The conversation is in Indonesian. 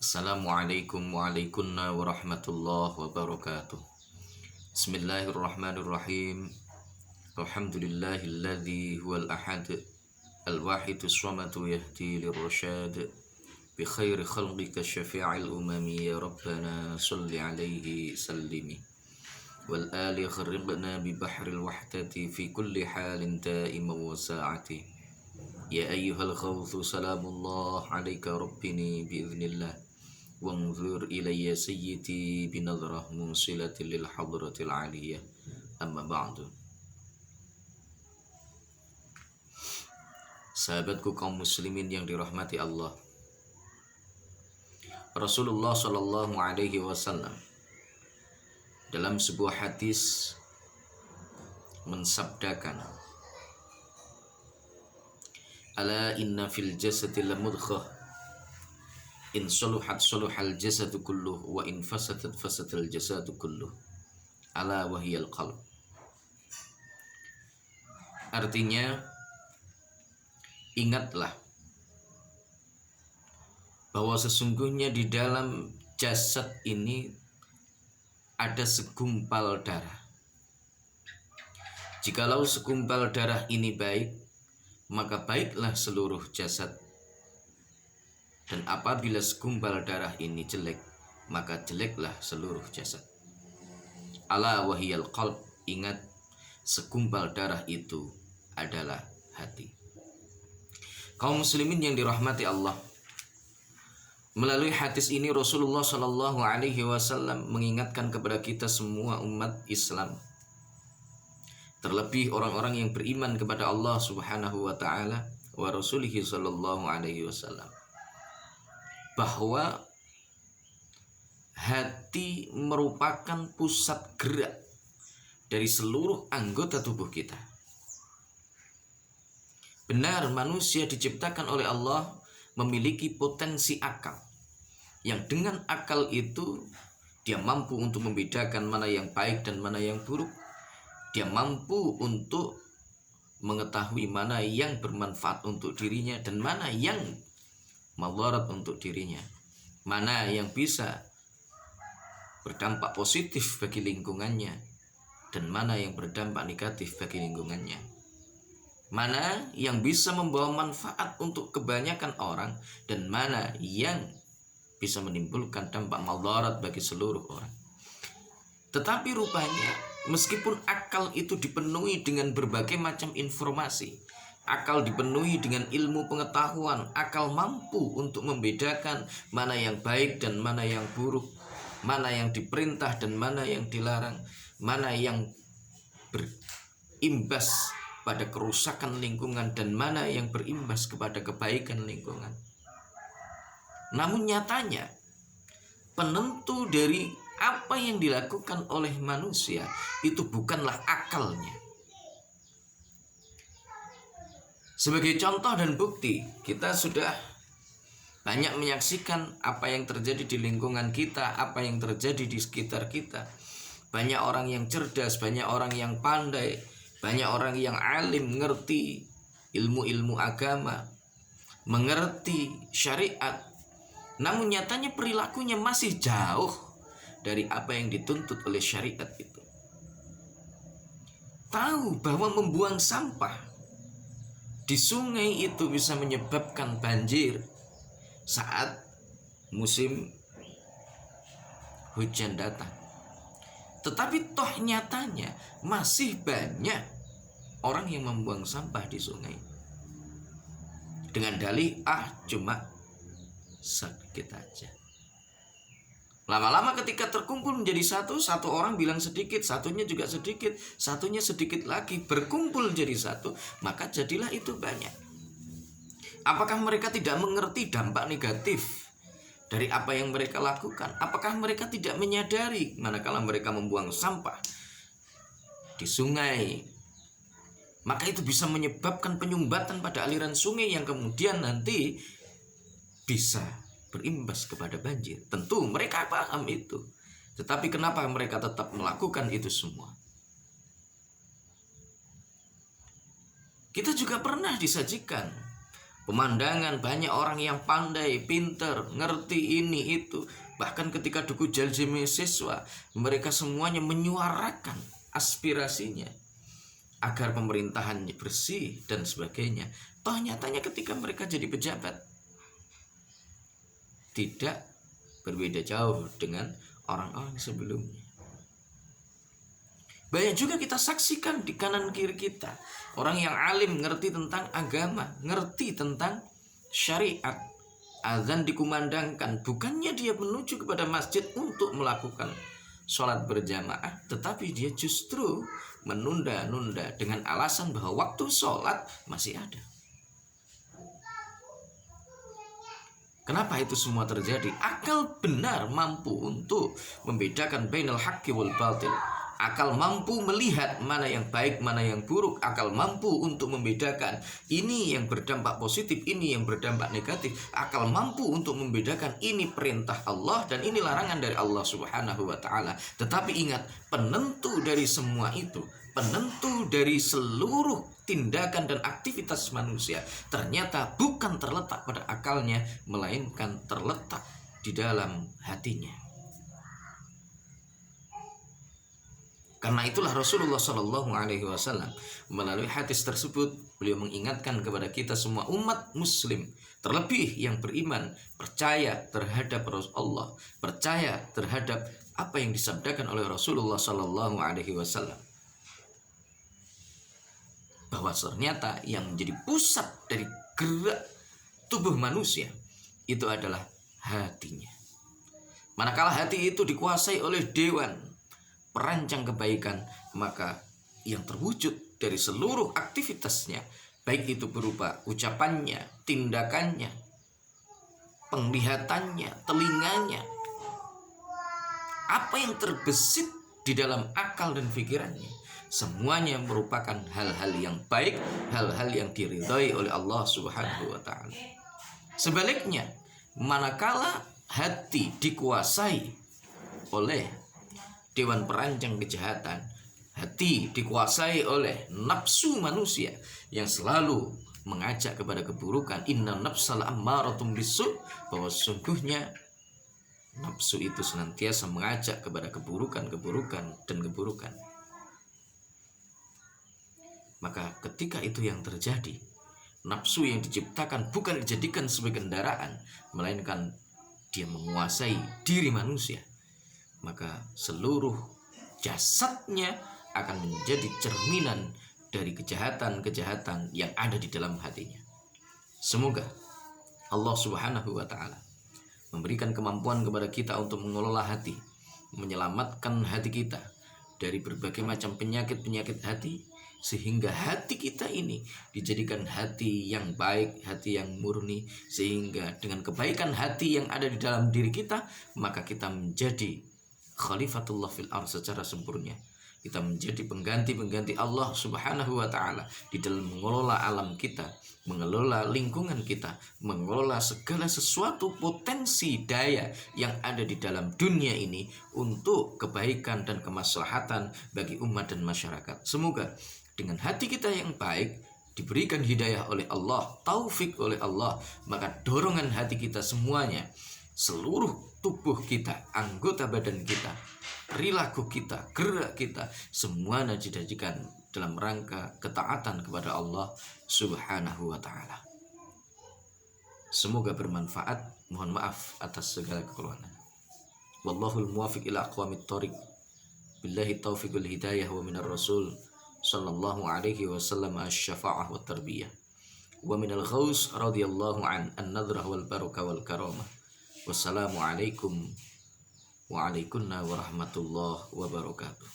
Assalamualaikum warahmatullahi wabarakatuh. Bismillahirrahmanirrahim. Alhamdulillahilladzi huwal ahad al-wahidus samadu yahdi lirrasyad bi khairi khalqika syafi'il umami ya rabbana salli alaihi sallimi wal ali gharibna bi bahril wahdati fi kulli halin da'iman wa sa'ati ya ayyuhal ghawthu salamullah alaika rabbini biiznillah wanzur ilayya sayyidi binadrah musilatin lil hadratil aliyah amma ba'du. Sahabatku kaum muslimin yang dirahmati Allah, Rasulullah Shallallahu Alaihi Wasallam dalam sebuah hadis mensabdakan, ala inna fil jasadi lamudghah in saluhat saluhal jasadu kulluh wa in fasadat fasadal jasadu kulluh ala wahiyal qalb. Artinya, ingatlah bahwa sesungguhnya di dalam jasad ini ada segumpal darah. Jikalau segumpal darah ini baik, maka baiklah seluruh jasad. Dan apabila segumpal darah ini jelek, maka jeleklah seluruh jasad. Ala wahiyal qalb, ingat, segumpal darah itu adalah hati. Kaum muslimin yang dirahmati Allah, melalui hadis ini Rasulullah Shallallahu Alaihi Wasallam mengingatkan kepada kita semua umat Islam, terlebih orang-orang yang beriman kepada Allah Subhanahu Wa Taala wa Rasulihi Shallallahu Alaihi Wasallam, bahwa hati merupakan pusat gerak dari seluruh anggota tubuh kita. Benar, manusia diciptakan oleh Allah memiliki potensi akal, yang dengan akal itu dia mampu untuk membedakan mana yang baik dan mana yang buruk. Dia mampu untuk mengetahui mana yang bermanfaat untuk dirinya dan mana yang madarat untuk dirinya, mana yang bisa berdampak positif bagi lingkungannya dan mana yang berdampak negatif bagi lingkungannya, mana yang bisa membawa manfaat untuk kebanyakan orang dan mana yang bisa menimbulkan dampak madarat bagi seluruh orang. Tetapi rupanya meskipun akal itu dipenuhi dengan berbagai macam informasi, akal dipenuhi dengan ilmu pengetahuan, akal mampu untuk membedakan mana yang baik dan mana yang buruk, mana yang diperintah dan mana yang dilarang, mana yang berimbas pada kerusakan lingkungan dan mana yang berimbas kepada kebaikan lingkungan. Namun nyatanya penentu dari apa yang dilakukan oleh manusia itu bukanlah akalnya. Sebagai contoh dan bukti, kita sudah banyak menyaksikan apa yang terjadi di lingkungan kita, apa yang terjadi di sekitar kita. Banyak orang yang cerdas, banyak orang yang pandai, banyak orang yang alim, mengerti ilmu-ilmu agama, mengerti syariat. Namun nyatanya perilakunya masih jauh dari apa yang dituntut oleh syariat itu. Tahu bahwa membuang sampah di sungai itu bisa menyebabkan banjir saat musim hujan datang. Tetapi toh nyatanya masih banyak orang yang membuang sampah di sungai dengan dalih cuma sedikit aja. Lama-lama ketika terkumpul menjadi satu orang bilang sedikit, satunya juga sedikit, satunya sedikit lagi, berkumpul jadi satu, maka jadilah itu banyak. Apakah mereka tidak mengerti dampak negatif dari apa yang mereka lakukan? Apakah mereka tidak menyadari manakala mereka membuang sampah di sungai, maka itu bisa menyebabkan penyumbatan pada aliran sungai yang kemudian nanti bisa berimbas kepada banjir? Tentu mereka paham itu. Tetapi kenapa mereka tetap melakukan itu semua? Kita juga pernah disajikan pemandangan banyak orang yang pandai, pinter, ngerti ini itu. Bahkan ketika Duku Jalji siswa, mereka semuanya menyuarakan aspirasinya agar pemerintahannya bersih dan sebagainya. Toh nyatanya ketika mereka jadi pejabat, tidak berbeda jauh dengan orang-orang sebelumnya. Banyak juga kita saksikan di kanan kiri kita, orang yang alim, ngerti tentang agama, ngerti tentang syariat. Azan dikumandangkan, bukannya dia menuju kepada masjid untuk melakukan sholat berjamaah, tetapi dia justru menunda-nunda dengan alasan bahwa waktu sholat masih ada. Kenapa itu semua terjadi? Akal benar mampu untuk membedakan bainal haqqi wal batil. Akal mampu melihat mana yang baik, mana yang buruk. Akal mampu untuk membedakan ini yang berdampak positif, ini yang berdampak negatif. Akal mampu untuk membedakan ini perintah Allah dan ini larangan dari Allah Subhanahu wa ta'ala. Tetapi ingat, penentu dari semua itu, penentu dari seluruh tindakan dan aktivitas manusia, ternyata bukan terletak pada akalnya, melainkan terletak di dalam hatinya. Karena itulah Rasulullah SAW melalui hadis tersebut, beliau mengingatkan kepada kita semua umat muslim, terlebih yang beriman, percaya terhadap Allah, percaya terhadap apa yang disabdakan oleh Rasulullah SAW, bahwa ternyata yang menjadi pusat dari gerak tubuh manusia itu adalah hatinya. Manakala hati itu dikuasai oleh dewan perancang kebaikan, maka yang terwujud dari seluruh aktivitasnya, baik itu berupa ucapannya, tindakannya, penglihatannya, telinganya, apa yang terbesit di dalam akal dan pikirannya, semuanya merupakan hal-hal yang baik, hal-hal yang diridhai oleh Allah Subhanahu wa ta'ala. Sebaliknya, manakala hati dikuasai oleh dewan perancang kejahatan, hati dikuasai oleh nafsu manusia yang selalu mengajak kepada keburukan, inna nafsal ammaratum bisu, bahwa sesungguhnya nafsu itu senantiasa mengajak kepada keburukan dan keburukan. Maka ketika itu yang terjadi, nafsu yang diciptakan bukan dijadikan sebagai kendaraan, melainkan dia menguasai diri manusia, maka seluruh jasadnya akan menjadi cerminan dari kejahatan-kejahatan yang ada di dalam hatinya. Semoga Allah Subhanahu wa ta'ala memberikan kemampuan kepada kita untuk mengelola hati, menyelamatkan hati kita dari berbagai macam penyakit-penyakit hati, sehingga hati kita ini dijadikan hati yang baik, hati yang murni, sehingga dengan kebaikan hati yang ada di dalam diri kita, maka kita menjadi khalifatullah fil ardh secara sempurna. Kita menjadi pengganti Allah Subhanahu wa ta'ala di dalam mengelola alam kita, mengelola lingkungan kita, mengelola segala sesuatu potensi daya yang ada di dalam dunia ini untuk kebaikan dan kemaslahatan bagi umat dan masyarakat. Semoga dengan hati kita yang baik, diberikan hidayah oleh Allah, taufik oleh Allah, maka dorongan hati kita semuanya, seluruh tubuh kita, anggota badan kita, perilaku kita, gerak kita, semuanya dijadikan dalam rangka ketaatan kepada Allah Subhanahu wa ta'ala. Semoga bermanfaat. Mohon maaf atas segala kekurangan. Wallahul muwafiq ila aqwamit thoriq. Billahi taufiq wal hidayah wa minar rasul sallallahu alaihi wasallam asy-syafa'ah wa tarbiyah. Wa minal ghaus radhiyallahu an-nadrah wal barakah wal karamah. Wassalamualaikum warahmatullahi wabarakatuh.